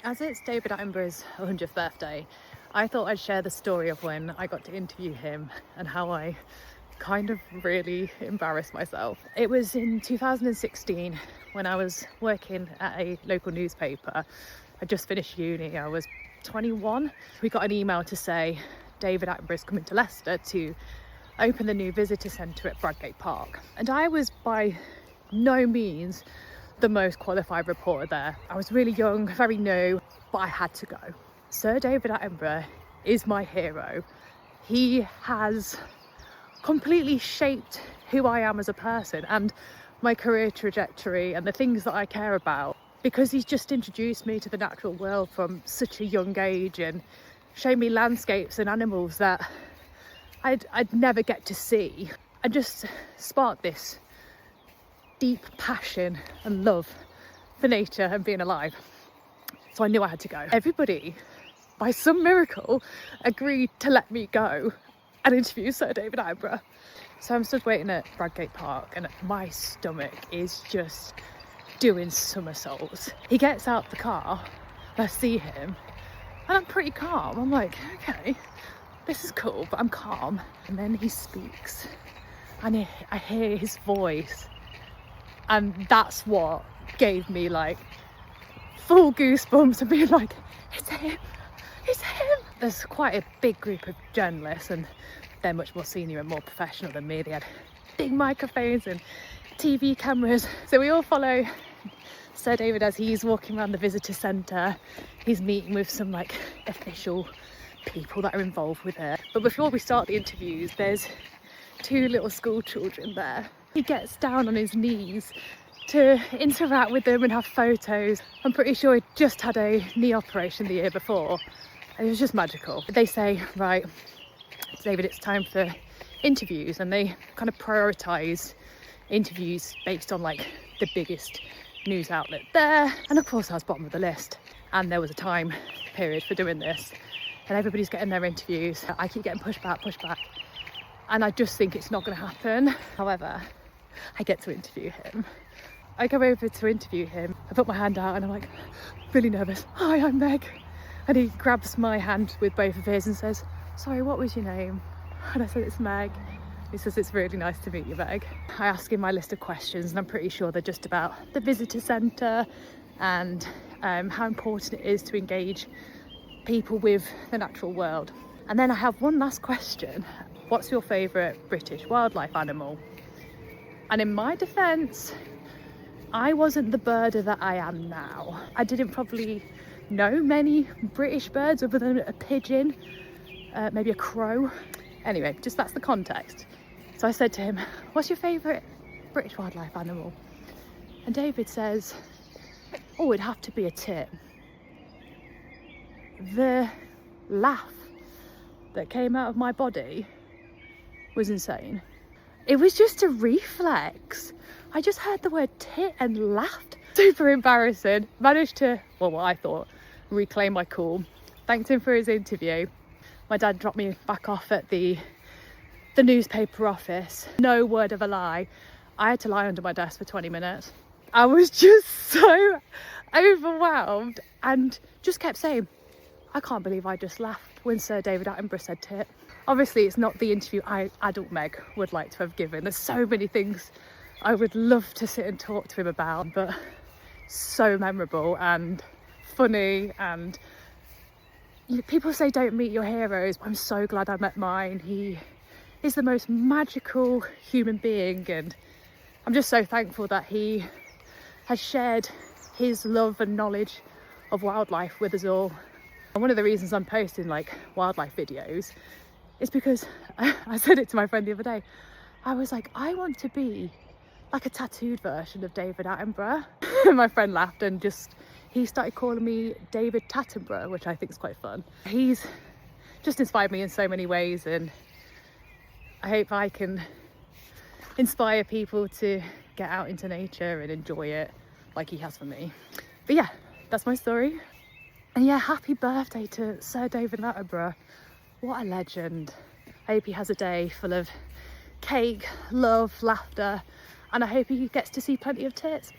As it's David Attenborough's 100th birthday, I thought I'd share the story of when I got to interview him and how I kind of really embarrassed myself. It was in 2016 when I was working at a local newspaper. I just finished uni, I was 21. We got an email to say David Attenborough's coming to Leicester to open the new visitor centre at Bradgate Park. And I was by no means the most qualified reporter there. I was really young, very new, but I had to go. Sir David Attenborough is my hero. He has completely shaped who I am as a person and my career trajectory and the things that I care about, because he's just introduced me to the natural world from such a young age and shown me landscapes and animals that I'd never get to see, and just sparked this deep passion and love for nature and being alive. So I knew I had to go. Everybody, by some miracle, agreed to let me go and interview Sir David Attenborough. So I'm stood waiting at Bradgate Park and my stomach is just doing somersaults. He gets out the car, I see him, and I'm pretty calm. I'm like, okay, this is cool, but I'm calm. And then he speaks and I hear his voice. And that's what gave me like full goosebumps and being like, it's him, it's him. There's quite a big group of journalists and they're much more senior and more professional than me. They had big microphones and TV cameras. So we all follow Sir David as he's walking around the visitor centre. He's meeting with some like official people that are involved with it. But before we start the interviews, there's two little school children there. He gets down on his knees to interact with them and have photos. I'm pretty sure he just had a knee operation the year before and it was just magical. They say, right, David, it's time for interviews, and they kind of prioritise interviews based on like the biggest news outlet there, and of course I was bottom of the list and there was a time period for doing this and everybody's getting their interviews. I keep getting pushed back and I just think it's not going to happen. However, I get to interview him. I go over to interview him. I put my hand out and I'm like, really nervous. Hi, I'm Meg. And he grabs my hand with both of his and says, sorry, what was your name? And I said, it's Meg. He says, it's really nice to meet you, Meg. I ask him my list of questions and I'm pretty sure they're just about the visitor centre and how important it is to engage people with the natural world. And then I have one last question. What's your favourite British wildlife animal? And in my defence, I wasn't the birder that I am now. I didn't probably know many British birds other than a pigeon, maybe a crow. Anyway, just that's the context. So I said to him, what's your favourite British wildlife animal? And David says, oh, it'd have to be a tit. The laugh that came out of my body was insane. It was just a reflex. I just heard the word tit and laughed. Super embarrassing. Managed to, well, what I thought, reclaim my cool. Thanked him for his interview. My dad dropped me back off at the newspaper office. No word of a lie. I had to lie under my desk for 20 minutes. I was just so overwhelmed and just kept saying, I can't believe I just laughed when Sir David Attenborough said tit. Obviously, it's not the interview adult Meg would like to have given. There's so many things I would love to sit and talk to him about, but so memorable and funny. And people say don't meet your heroes. I'm so glad I met mine. He is the most magical human being, and I'm just so thankful that he has shared his love and knowledge of wildlife with us all. And one of the reasons I'm posting like wildlife videos is because I said it to my friend the other day. I was like, I want to be like a tattooed version of David Attenborough. My friend laughed and he started calling me David Tattenborough, which I think is quite fun. He's just inspired me in so many ways, and I hope I can inspire people to get out into nature and enjoy it like he has for me. But yeah, that's my story. And yeah, happy birthday to Sir David Attenborough. What a legend. I hope he has a day full of cake, love, laughter, and I hope he gets to see plenty of tits.